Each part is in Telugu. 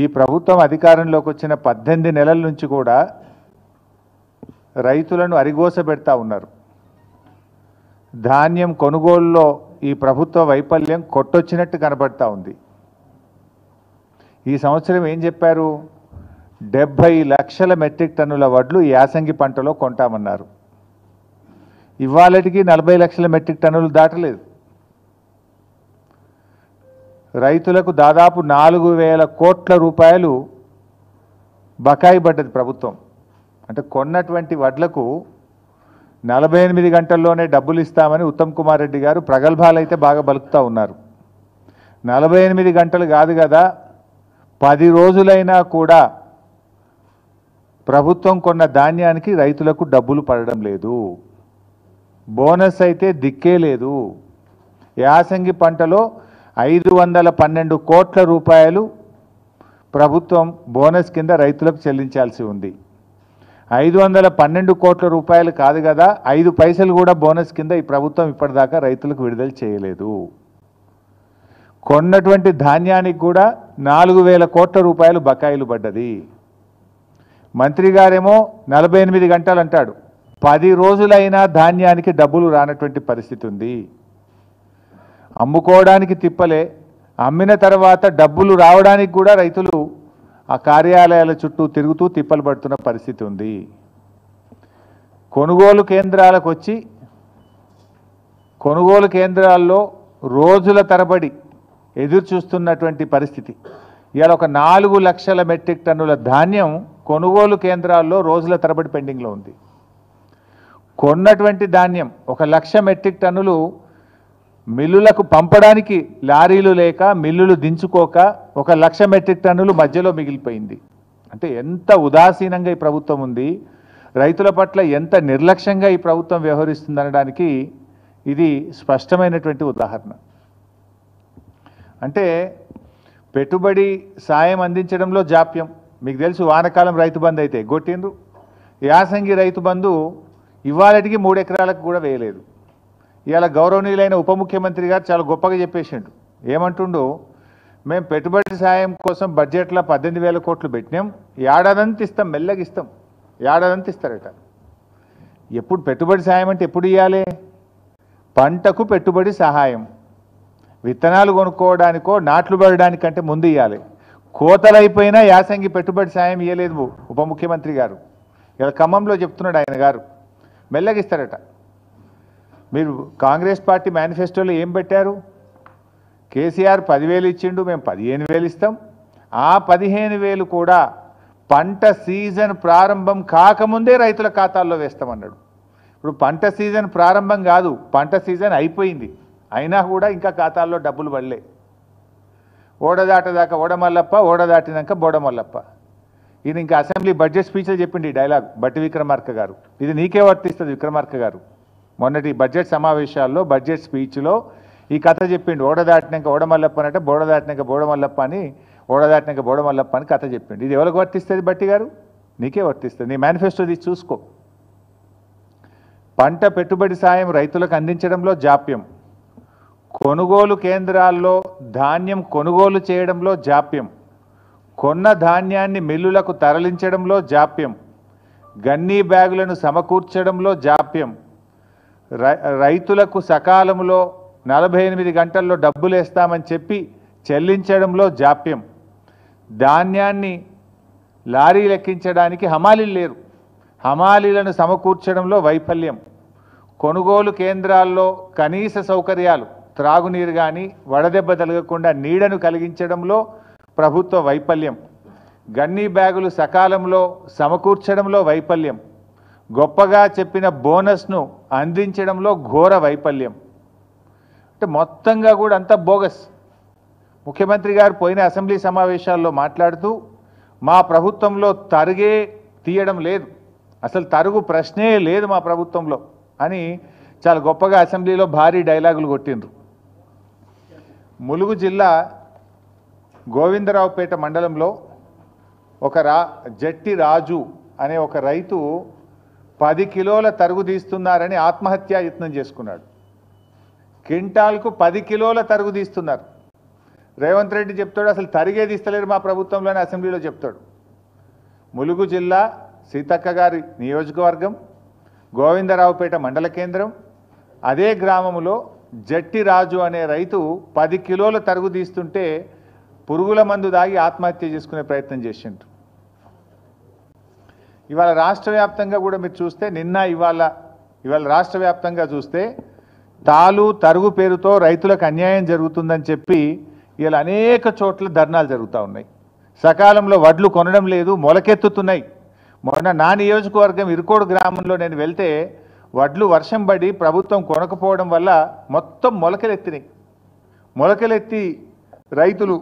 ఈ ప్రభుత్వం అధికారంలోకి వచ్చిన 18 నెలల నుంచి కూడా రైతులను అరిగోసబెడతా ఉన్నారు. ధాన్యం కొనుగోలులో ఈ ప్రభుత్వ వైఫల్యం కొట్టొచ్చినట్టు కనబడతా ఉంది. ఈ సంవత్సరం ఏం చెప్పారు? 70 లక్షల మెట్రిక్ టన్నుల వడ్లు యాసంగి పంటలో కొంటామన్నారు. ఇవాళటికి 40 లక్షల మెట్రిక్ టన్నులు దాటలేదు. రైతులకు దాదాపు 4,000 కోట్ల రూపాయలు బకాయి పడ్డది ప్రభుత్వం. అంటే కొన్నటువంటి వడ్లకు 48 గంటల్లోనే డబ్బులు ఇస్తామని ఉత్తమ్ కుమార్ రెడ్డి గారు ప్రగల్భాలైతే బాగా బలుకుతూ ఉన్నారు. 48 గంటలు కాదు కదా, 10 రోజులైనా కూడా ప్రభుత్వం కొన్న ధాన్యానికి రైతులకు డబ్బులు పడడం లేదు. బోనస్ అయితే దిక్కే లేదు. యాసంగి పంటలో 512 కోట్ల రూపాయలు ప్రభుత్వం బోనస్ కింద రైతులకు చెల్లించాల్సి ఉంది. 512 కోట్ల రూపాయలు కాదు కదా, 5 పైసలు కూడా బోనస్ కింద ఈ ప్రభుత్వం ఇప్పటిదాకా రైతులకు విడుదల చేయలేదు. కొన్నటువంటి ధాన్యానికి కూడా 4,000 కోట్ల రూపాయలు బకాయిలు పడ్డది. మంత్రి గారేమో 48 గంటలు అంటాడు, 10 రోజులైనా ధాన్యానికి డబ్బులు రానటువంటి పరిస్థితి ఉంది. అమ్ముకోవడానికి తిప్పలే, అమ్మిన తర్వాత డబ్బులు రావడానికి కూడా రైతులు ఆ కార్యాలయాల చుట్టూ తిరుగుతూ తిప్పలు పడుతున్న పరిస్థితి ఉంది. కొనుగోలు కేంద్రాలకు వచ్చి కొనుగోలు కేంద్రాల్లో రోజుల తరబడి ఎదురు చూస్తున్నటువంటి పరిస్థితి. ఇవాళ ఒక 4 లక్షల మెట్రిక్ టన్నుల ధాన్యం కొనుగోలు కేంద్రాల్లో రోజుల తరబడి పెండింగ్లో ఉంది. కొన్నటువంటి ధాన్యం 1 లక్ష మెట్రిక్ టన్నులు మిల్లులకు పంపడానికి లారీలు లేక, మిల్లులు దించుకోక 1 లక్ష మెట్రిక్ టన్నులు మధ్యలో మిగిలిపోయింది. అంటే ఎంత ఉదాసీనంగా ఈ ప్రభుత్వం ఉంది, రైతుల పట్ల ఎంత నిర్లక్ష్యంగా ఈ ప్రభుత్వం వ్యవహరిస్తుందనడానికి ఇది స్పష్టమైనటువంటి ఉదాహరణ. అంటే పెట్టుబడి సాయం అందించడంలో జాప్యం. మీకు తెలుసు, వానకాలం రైతు బంధు అయితే గొట్టిండ్రు. యాసంగి రైతు బంధు ఇవాళటికి 3 ఎకరాలకు కూడా వేయలేదు. ఇవాళ గౌరవనీయులైన ఉప ముఖ్యమంత్రి గారు చాలా గొప్పగా చెప్పేసిండు. ఏమంటుండు, మేము పెట్టుబడి సాయం కోసం బడ్జెట్లో 18,000 కోట్లు పెట్టినాం, ఏడాదంతా ఇస్తాం, మెల్లగా ఇస్తాం, ఏడాదంతా ఇస్తారట. ఎప్పుడు పెట్టుబడి సాయం అంటే ఎప్పుడు ఇవ్వాలి? పంటకు పెట్టుబడి సహాయం, విత్తనాలు కొనుక్కోవడానికో నాట్లు పడడానికంటే ముందు ఇవ్వాలి. కోతలైపోయినా యాసంగి పెట్టుబడి సాయం ఇవ్వలేదు ఉప ముఖ్యమంత్రి గారు. ఇలా ఖమ్మంలో చెప్తున్నాడు ఆయన గారు, మెల్లగా ఇస్తారట. మీరు కాంగ్రెస్ పార్టీ మేనిఫెస్టోలో ఏం పెట్టారు? కేసీఆర్ 10,000 ఇచ్చిండు, మేము 15,000 ఇస్తాం. ఆ 15,000 కూడా పంట సీజన్ ప్రారంభం కాకముందే రైతుల ఖాతాల్లో వేస్తామన్నాడు. ఇప్పుడు పంట సీజన్ ప్రారంభం కాదు, పంట సీజన్ అయిపోయింది, అయినా కూడా ఇంకా ఖాతాల్లో డబ్బులు పడలే. ఓడదాటదాకా ఓడమల్లప్ప, ఓడదాటినాక బోడమల్లప్ప. ఇది ఇంకా అసెంబ్లీ బడ్జెట్ స్పీచ్లో చెప్పింది ఈ డైలాగ్ బట్టి విక్రమార్క గారు. ఇది నీకే వర్తిస్తుంది విక్రమార్క గారు. మొన్నటి బడ్జెట్ సమావేశాల్లో బడ్జెట్ స్పీచ్లో ఈ కథ చెప్పిండు. ఓడదాటినాక ఓడమల్లప్ప అంటే బోడదాటినాక బోడమల్లప్ప అని, ఓడదాటినాక బోడమల్లప్ప అని కథ చెప్పిండు. ఇది ఎవరికి వర్తిస్తుంది బట్టి గారు? నీకే వర్తిస్తుంది. నీ మేనిఫెస్టో తీసి చూసుకో. పంట పెట్టుబడి సాయం రైతులకు అందించడంలో జాప్యం, కొనుగోలు కేంద్రాల్లో ధాన్యం కొనుగోలు చేయడంలో జాప్యం, కొన్న ధాన్యాన్ని మిల్లులకు తరలించడంలో జాప్యం, గన్నీ బ్యాగులను సమకూర్చడంలో జాప్యం, రైతులకు సకాలంలో 48 గంటల్లో డబ్బులు వేస్తామని చెప్పి చెల్లించడంలో జాప్యం, ధాన్యాన్ని లారీలు ఎక్కించడానికి హమాలీలు లేరు, హమాలీలను సమకూర్చడంలో వైఫల్యం, కొనుగోలు కేంద్రాల్లో కనీస సౌకర్యాలు, త్రాగునీరు కానీ వడదెబ్బ తగలకుండా నీడను కలిగించడంలో ప్రభుత్వ వైఫల్యం, గన్నీ బ్యాగులు సకాలంలో సమకూర్చడంలో వైఫల్యం, గొప్పగా చెప్పిన బోనస్ను అందించడంలో ఘోర వైఫల్యం. అంటే మొత్తంగా కూడా అంతా బోగస్. ముఖ్యమంత్రి గారు పోయిన అసెంబ్లీ సమావేశాల్లో మాట్లాడుతూ మా ప్రభుత్వంలో తరుగే తీయడం లేదు, అసలు తరుగు ప్రశ్నే లేదు మా ప్రభుత్వంలో అని చాలా గొప్పగా అసెంబ్లీలో భారీ డైలాగులు కొట్టిండ్రు. ములుగు జిల్లా గోవిందరావుపేట మండలంలో ఒక జట్టి రాజు అనే ఒక రైతు 10 కిలోల తరుగు తీస్తున్నారని ఆత్మహత్యా యత్నం చేసుకున్నాడు. క్వింటాల్కు 10 కిలోల తరుగు తీస్తున్నారు. రేవంత్ రెడ్డి చెప్తాడు అసలు తరిగేది ఇస్తలేరు మా ప్రభుత్వంలోనే అసెంబ్లీలో చెప్తాడు. ములుగు జిల్లా సీతక్క గారి నియోజకవర్గం గోవిందరావుపేట మండల కేంద్రం, అదే గ్రామంలో జట్టిరాజు అనే రైతు 10 కిలోల తరుగు తీస్తుంటే పురుగుల మందు దాగి ఆత్మహత్య చేసుకునే ప్రయత్నం చేసిండ్రు. ఇవాళ రాష్ట్ర వ్యాప్తంగా కూడా మీరు చూస్తే ఇవాళ రాష్ట్ర వ్యాప్తంగా చూస్తే తాలు తరుగు పేరుతో రైతులకు అన్యాయం జరుగుతుందని చెప్పి ఇలా అనేక చోట్ల ధర్నాలు జరుగుతూ ఉన్నాయి. సకాలంలో వడ్లు కొనడం లేదు, మొలకెత్తుతున్నాయి. మొన్న నా నియోజకవర్గం ఇరుకోడు గ్రామంలో నేను వెళ్తే వడ్లు వర్షం పడి ప్రభుత్వం కొనకపోవడం వల్ల మొత్తం మొలకలెత్తినాయి. మొలకలెత్తి రైతులు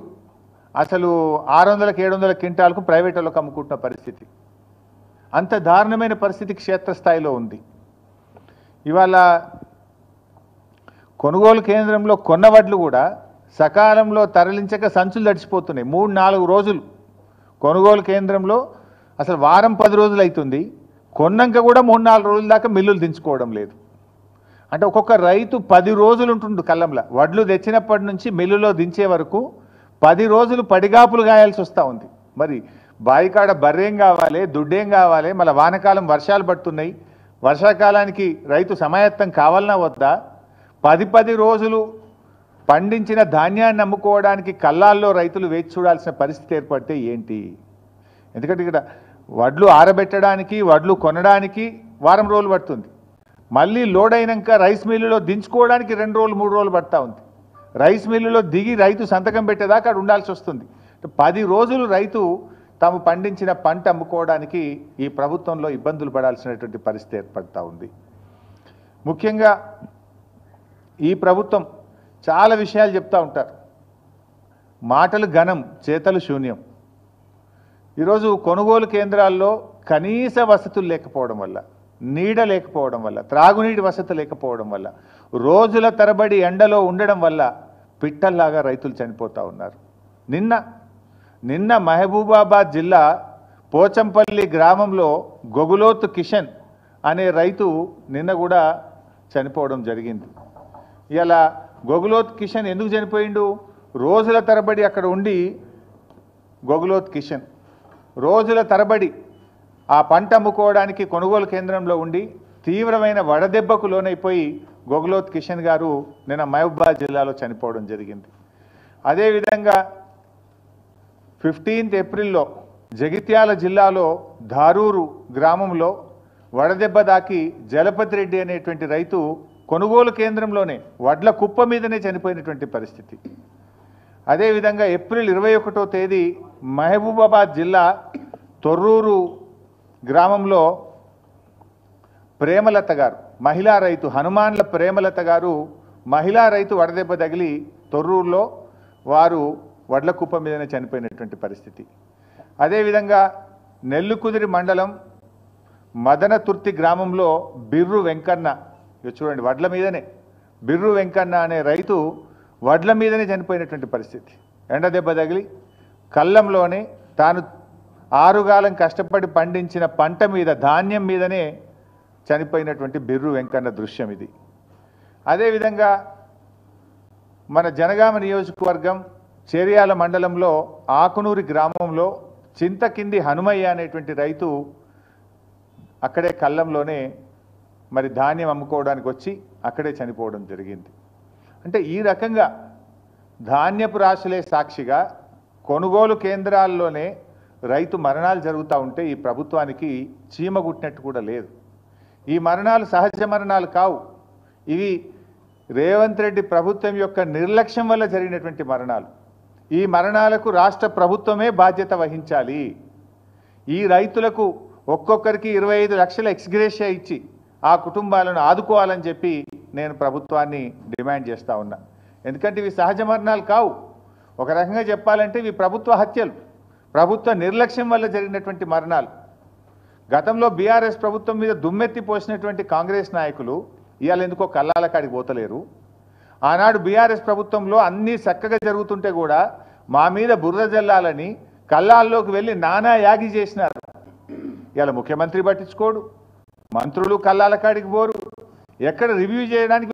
అసలు 600-700 క్వింటాలకు ప్రైవేట్ వాళ్ళకు అమ్ముకుంటున్న పరిస్థితి. అంత దారుణమైన పరిస్థితి క్షేత్రస్థాయిలో ఉంది. ఇవాళ కొనుగోలు కేంద్రంలో కొన్న వడ్లు కూడా సకాలంలో తరలించక సంచులు తడిచిపోతున్నాయి. 3-4 రోజులు కొనుగోలు కేంద్రంలో అసలు వారం 10 రోజులు అవుతుంది. కొన్నాక కూడా 3-4 రోజుల దాకా మిల్లులు దించుకోవడం లేదు. అంటే ఒక్కొక్క రైతు 10 రోజులు ఉంటుండు కళ్ళంలో. వడ్లు తెచ్చినప్పటి నుంచి మిల్లులో దించే వరకు 10 రోజులు పడిగాపులు గాయాల్సి వస్తూ ఉంది. మరి బాయికాడ బర్రేం కావాలి, దుడ్డేం కావాలి, మళ్ళీ వానకాలం వర్షాలు పడుతున్నాయి. వర్షాకాలానికి రైతు సమాయత్తం కావాలన్నా వద్దా? 10 రోజులు పండించిన ధాన్యాన్ని అమ్ముకోవడానికి కళ్ళాల్లో రైతులు వేచి చూడాల్సిన పరిస్థితి ఏర్పడితే ఏంటి? ఎందుకంటే ఇక్కడ వడ్లు ఆరబెట్టడానికి, వడ్లు కొనడానికి వారం రోజులు పడుతుంది. మళ్ళీ లోడ్ అయినాక రైస్ మిల్లులో దించుకోవడానికి 2 రోజులు 3 రోజులు పడుతూ ఉంది. రైస్ మిల్లులో దిగి రైతు సంతకం పెట్టేదాకా అక్కడ ఉండాల్సి వస్తుంది. 10 రోజులు రైతు తాము పండించిన పంట అమ్ముకోవడానికి ఈ ప్రభుత్వంలో ఇబ్బందులు పడాల్సినటువంటి పరిస్థితి ఏర్పడుతూ ఉంది. ముఖ్యంగా ఈ ప్రభుత్వం చాలా విషయాలు చెప్తూ ఉంటారు. మాటలు ఘనం, చేతలు శూన్యం. ఈరోజు కొనుగోలు కేంద్రాల్లో కనీస వసతులు లేకపోవడం వల్ల, నీడ లేకపోవడం వల్ల, త్రాగునీటి వసతి లేకపోవడం వల్ల, రోజుల తరబడి ఎండలో ఉండడం వల్ల పిట్టల్లాగా రైతులు చనిపోతూ ఉన్నారు. నిన్న మహబూబాబాద్ జిల్లా పోచంపల్లి గ్రామంలో గొగులోతు కిషన్ అనే రైతు నిన్న కూడా చనిపోవడం జరిగింది. ఇలా గొగులోత్ కిషన్ ఎందుకు చనిపోయిండు? రోజుల తరబడి అక్కడ ఉండి గొగులోత్ కిషన్ రోజుల తరబడి ఆ పంట అమ్ముకోవడానికి కొనుగోలు కేంద్రంలో ఉండి తీవ్రమైన వడదెబ్బకు లోనైపోయి గొగులోత్ కిషన్ గారు నిన్న మహబూబాబాద్ జిల్లాలో చనిపోవడం జరిగింది. అదేవిధంగా 15 ఏప్రిల్లో జగిత్యాల జిల్లాలో ధారూరు గ్రామంలో వడదెబ్బ దాకి జలపతి రెడ్డి అనేటువంటి రైతు కొనుగోలు కేంద్రంలోనే వడ్ల కుప్ప మీదనే చనిపోయినటువంటి పరిస్థితి. అదేవిధంగా ఏప్రిల్ 21వ తేదీ మహబూబాబాద్ జిల్లా తొర్రూరు గ్రామంలో ప్రేమలత గారు, మహిళా రైతు, హనుమాన్ల ప్రేమలత గారు మహిళా రైతు వడదెబ్బ తగిలి తొర్రూరులో వారు వడ్ల కుప్ప మీదనే చనిపోయినటువంటి పరిస్థితి. అదేవిధంగా నెల్లుకుదిరి మండలం మదనతుర్తి గ్రామంలో బిర్రు వెంకన్న, చూడండి వడ్ల మీదనే బిర్రు వెంకన్న అనే రైతు వడ్ల మీదనే చనిపోయినటువంటి పరిస్థితి. ఎండ దెబ్బ తగిలి కళ్ళంలోనే తాను 6 కాలం కష్టపడి పండించిన పంట మీద, ధాన్యం మీదనే చనిపోయినటువంటి బిర్రు వెంకన్న దృశ్యం ఇది. అదేవిధంగా మన జనగామ నియోజకవర్గం చేర్యాల మండలంలో ఆకునూరి గ్రామంలో చింతకింది హనుమయ్య అనేటువంటి రైతు అక్కడే కళ్ళంలోనే మరి ధాన్యం అమ్ముకోవడానికి వచ్చి అక్కడే చనిపోవడం జరిగింది. అంటే ఈ రకంగా ధాన్యపు రాశులే సాక్షిగా కొనుగోలు కేంద్రాల్లోనే రైతు మరణాలు జరుగుతూ ఉంటే ఈ ప్రభుత్వానికి చీమ గుట్టినట్టు కూడా లేదు. ఈ మరణాలు సహజ మరణాలు కావు. ఇవి రేవంత్ రెడ్డి ప్రభుత్వం యొక్క నిర్లక్ష్యం వల్ల జరిగినటువంటి మరణాలు. ఈ మరణాలకు రాష్ట్ర ప్రభుత్వమే బాధ్యత వహించాలి. ఈ రైతులకు ఒక్కొక్కరికి 25 లక్షల ఎక్స్గ్రేషియా ఇచ్చి ఆ కుటుంబాలను ఆదుకోవాలని చెప్పి నేను ప్రభుత్వాన్ని డిమాండ్ చేస్తూ ఉన్నా. ఎందుకంటే ఇవి సహజ మరణాలు కావు. ఒక రకంగా చెప్పాలంటే ఇవి ప్రభుత్వ హత్యలు, ప్రభుత్వ నిర్లక్ష్యం వల్ల జరిగినటువంటి మరణాలు. గతంలో బీఆర్ఎస్ ప్రభుత్వం మీద దుమ్మెత్తి పోసినటువంటి కాంగ్రెస్ నాయకులు ఇవాళ ఎందుకో కల్లాల కాడికి పోతలేరు. ఆనాడు బీఆర్ఎస్ ప్రభుత్వంలో అన్నీ చక్కగా జరుగుతుంటే కూడా మా మీద బురద జల్లాలని కల్లాల్లోకి వెళ్ళి నానా యాగి చేసినారు. ఇవాళ ముఖ్యమంత్రి పట్టించుకోడు, మంత్రులు కల్లాల కాడికి పోరు, ఎక్కడ రివ్యూ చేయడానికి